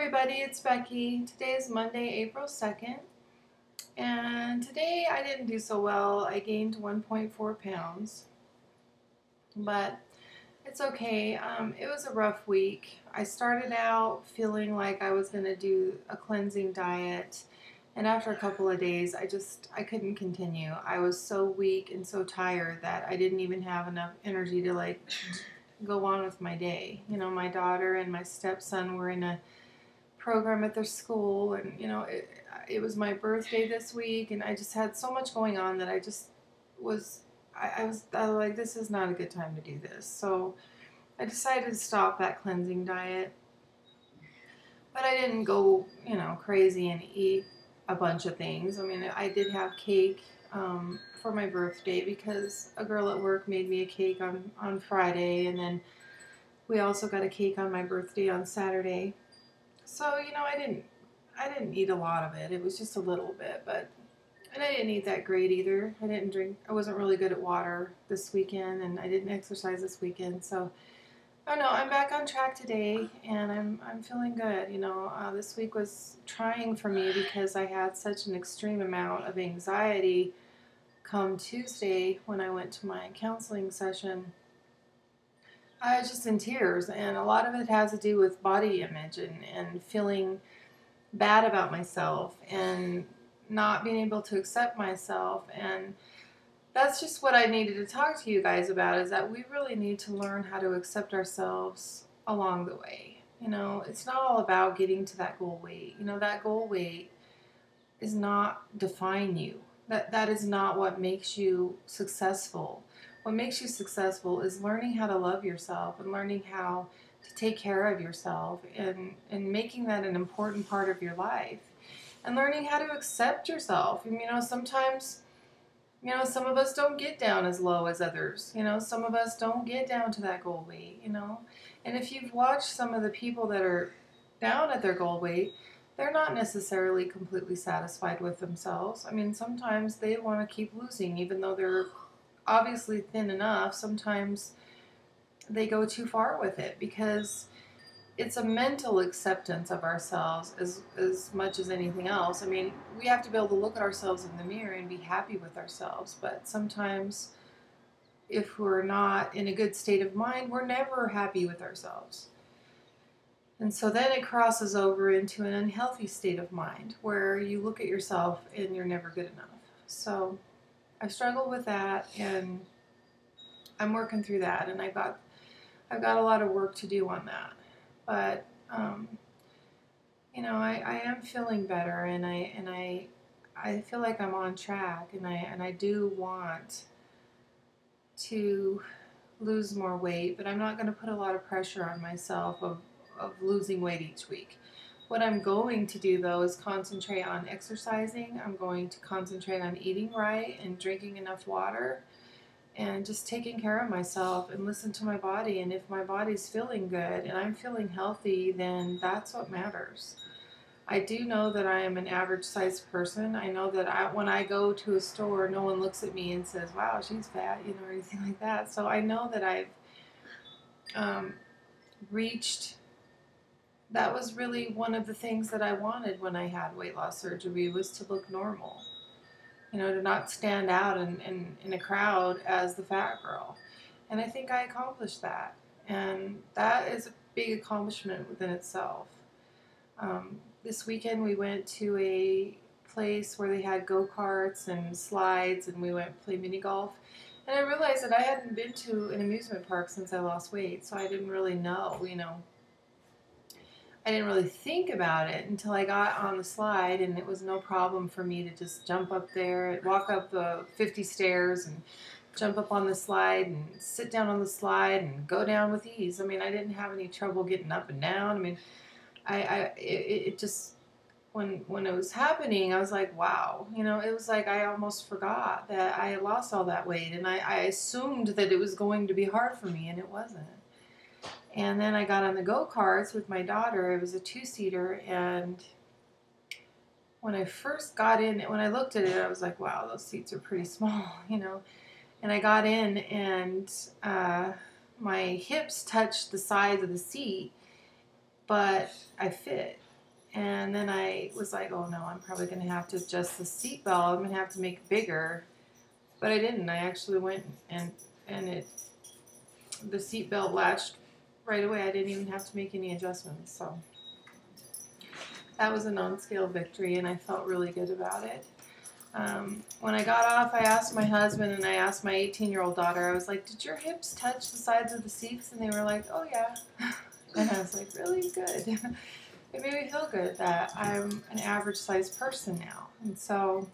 everybody, it's Becky. Today is Monday, April 2nd, and today I didn't do so well. I gained 1.4 pounds, but it's okay. It was a rough week. I started out feeling like I was going to do a cleansing diet, and after a couple of days, I couldn't continue. I was so weak and so tired that I didn't even have enough energy to go on with my day. You know, my daughter and my stepson were in a program at their school, and it was my birthday this week, and I just had so much going on that was I was like, this is not a good time to do this. So I decided to stop that cleansing diet, but I didn't go crazy and eat a bunch of things. I mean, I did have cake for my birthday because a girl at work made me a cake on Friday, and then we also got a cake on my birthday on Saturday. So, I didn't eat a lot of it. It was just a little bit, and I didn't eat that great either. I wasn't really good at water this weekend, and I didn't exercise this weekend. So, oh no, I'm back on track today, and I'm feeling good. This week was trying for me because I had such an extreme amount of anxiety come Tuesday when I went to my counseling session. I was just in tears, and a lot of it has to do with body image and feeling bad about myself and not being able to accept myself. And that's just what I needed to talk to you guys about, is that we really need to learn how to accept ourselves along the way. It's not all about getting to that goal weight. That goal weight is not define you. That is not what makes you successful. What makes you successful is learning how to love yourself and learning how to take care of yourself and making that an important part of your life, and learning how to accept yourself. And sometimes, some of us don't get down as low as others. Some of us don't get down to that goal weight, And if you've watched some of the people that are down at their goal weight, they're not necessarily completely satisfied with themselves. I mean, sometimes they want to keep losing, even though they're obviously thin enough. Sometimes they go too far with it because it's a mental acceptance of ourselves as much as anything else. I mean, we have to be able to look at ourselves in the mirror and be happy with ourselves, but sometimes if we're not in a good state of mind, we're never happy with ourselves. And so then it crosses over into an unhealthy state of mind where you look at yourself and you're never good enough. So I struggled with that, and I'm working through that, and I've got a lot of work to do on that. But I am feeling better, and I feel like I'm on track, and I do want to lose more weight, but I'm not going to put a lot of pressure on myself of losing weight each week. What I'm going to do, though, is concentrate on exercising. I'm going to concentrate on eating right and drinking enough water and just taking care of myself and listen to my body. And if my body's feeling good and I'm feeling healthy, then that's what matters. I do know that I am an average-sized person. I know that when I go to a store, no one looks at me and says, wow, she's fat, or anything like that. So I know that I've reached. That was really one of the things that I wanted when I had weight loss surgery, was to look normal. To not stand out in a crowd as the fat girl. And I think I accomplished that. And that is a big accomplishment within itself. This weekend we went to a place where they had go-karts and slides, and we went to play mini golf. And I realized that I hadn't been to an amusement park since I lost weight, so I didn't really know, I didn't really think about it until I got on the slide, and it was no problem for me to just jump up there, walk up the 50 stairs and jump up on the slide and sit down on the slide and go down with ease. I mean, I didn't have any trouble getting up and down. I mean, it just, when it was happening, I was like, wow. It was like I almost forgot that I had lost all that weight, and I assumed that it was going to be hard for me, and it wasn't. And then I got on the go-karts with my daughter. It was a two-seater, and when I first got in, when I looked at it, I was like, wow, those seats are pretty small, And I got in, and my hips touched the sides of the seat, but I fit. And then I was like, oh no, I'm probably going to have to adjust the seat belt. I'm going to have to make it bigger. But I didn't. I actually went and the seat belt latched right away. I didn't even have to make any adjustments. So that was a non-scale victory, and I felt really good about it. When I got off, I asked my husband and I asked my 18-year-old daughter, I was like, did your hips touch the sides of the seats? And they were like, oh yeah. And I was like, really good. It made me feel good that I'm an average sized person now. And so,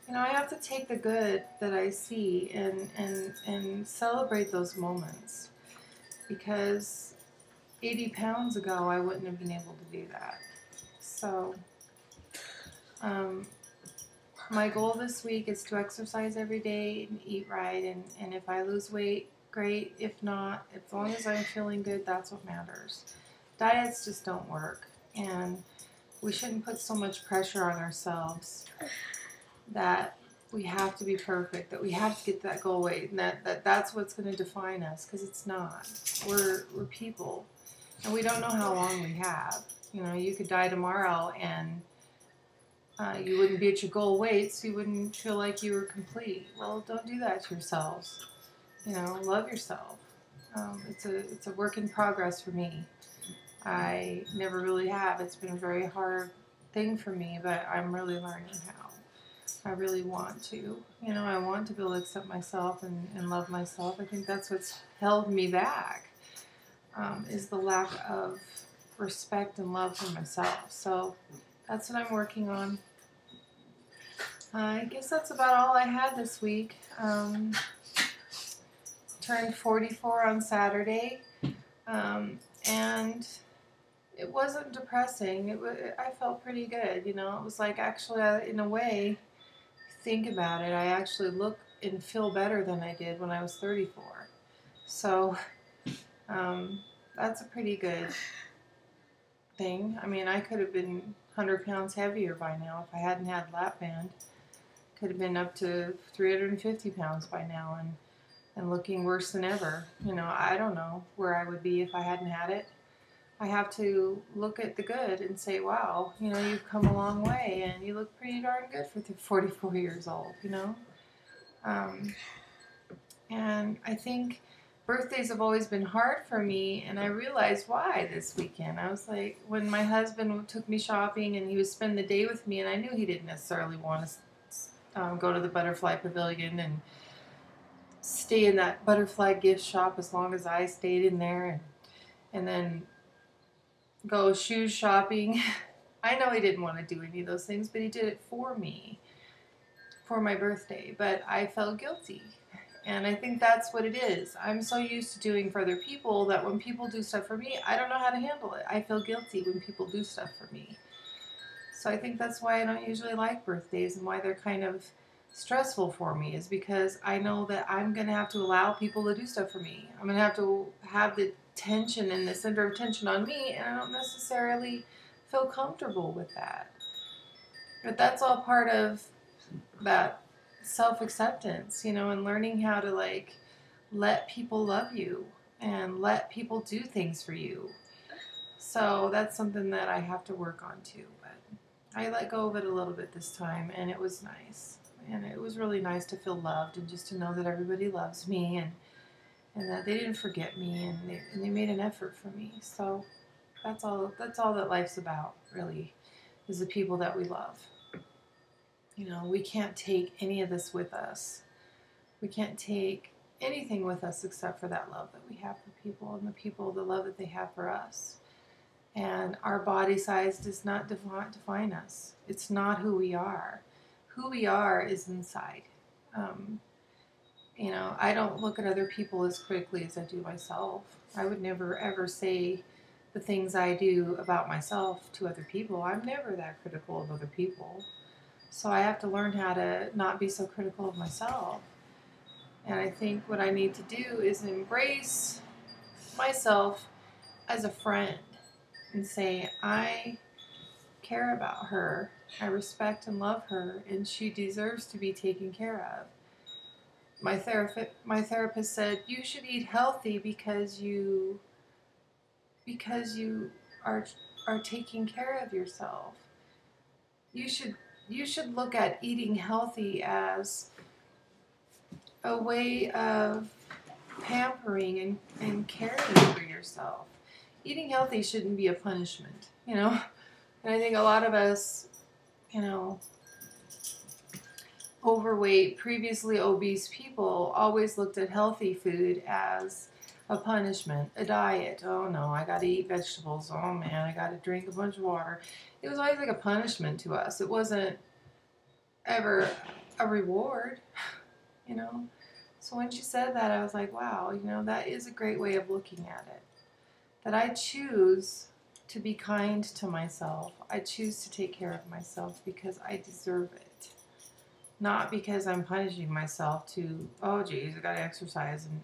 you know, I have to take the good that I see and celebrate those moments, because 80 pounds ago I wouldn't have been able to do that. So my goal this week is to exercise every day and eat right, and if I lose weight, great. If not, as long as I'm feeling good, that's what matters. Diets just don't work, and we shouldn't put so much pressure on ourselves that we have to be perfect, that we have to get that goal weight, and that's what's going to define us, because it's not. We're people, and we don't know how long we have. You know, you could die tomorrow, and you wouldn't be at your goal weight, so you wouldn't feel like you were complete. Well, don't do that to yourselves. You know, love yourself. It's a work in progress for me. I never really have. It's been a very hard thing for me, but I'm really learning how. I really want to. You know, I want to be able to accept myself and love myself. I think that's what's held me back, is the lack of respect and love for myself. So that's what I'm working on. I guess that's about all I had this week. Turned 44 on Saturday, and it wasn't depressing. I felt pretty good, you know. It was like, actually, in a way, think about it, I actually look and feel better than I did when I was 34. So that's a pretty good thing. I mean, I could have been 100 pounds heavier by now if I hadn't had lap band. Could have been up to 350 pounds by now, and looking worse than ever. You know, I don't know where I would be if I hadn't had it. I have to look at the good and say, wow, you know, you've come a long way, and you look pretty darn good for 44 years old, you know. And I think birthdays have always been hard for me, and I realized why this weekend. I was like, when my husband took me shopping and he would spend the day with me, and I knew he didn't necessarily want to go to the Butterfly Pavilion and stay in that butterfly gift shop as long as I stayed in there, and then go shoes shopping. I know he didn't want to do any of those things, but he did it for me, for my birthday. But I felt guilty. And I think that's what it is. I'm so used to doing for other people that when people do stuff for me, I don't know how to handle it. I feel guilty when people do stuff for me. So I think that's why I don't usually like birthdays, and why they're kind of stressful for me, is because I know that I'm going to have to allow people to do stuff for me. I'm going to have the tension and the center of tension on me, and I don't necessarily feel comfortable with that. But that's all part of that self-acceptance, you know, and learning how to, like, let people love you and let people do things for you. So that's something that I have to work on too. But I let go of it a little bit this time, and it was nice. And it was really nice to feel loved, and just to know that everybody loves me, and that they didn't forget me, and they made an effort for me. So that's all that life's about, really, is the people that we love. You know, we can't take any of this with us. We can't take anything with us except for that love that we have for people, and the love that they have for us. And our body size does not define us. It's not who we are. Who we are is inside. You know, I don't look at other people as critically as I do myself. I would never ever say the things I do about myself to other people. I'm never that critical of other people. So I have to learn how to not be so critical of myself. And I think what I need to do is embrace myself as a friend and say, I care about her, I respect and love her, and she deserves to be taken care of. My therapist said, you should eat healthy because you are are taking care of yourself. You should look at eating healthy as a way of pampering and caring for yourself. Eating healthy shouldn't be a punishment, you know? And I think a lot of us, you know, overweight, previously obese people always looked at healthy food as a punishment, a diet. Oh no, I gotta eat vegetables. Oh man, I gotta drink a bunch of water. It was always like a punishment to us. It wasn't ever a reward, you know? So when she said that, I was like, wow, you know, that is a great way of looking at it. That I choose to be kind to myself. I choose to take care of myself because I deserve it. Not because I'm punishing myself to, oh geez, I gotta exercise and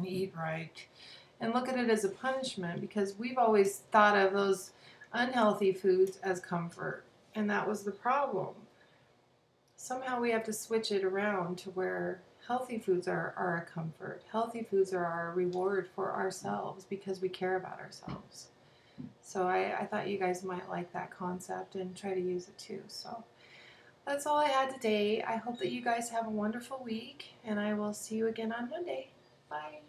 eat right. And look at it as a punishment because we've always thought of those unhealthy foods as comfort. And that was the problem. Somehow we have to switch it around to where healthy foods are a comfort. Healthy foods are our reward for ourselves because we care about ourselves. So I thought you guys might like that concept and try to use it too. So that's all I had today. I hope that you guys have a wonderful week, and I will see you again on Monday. Bye.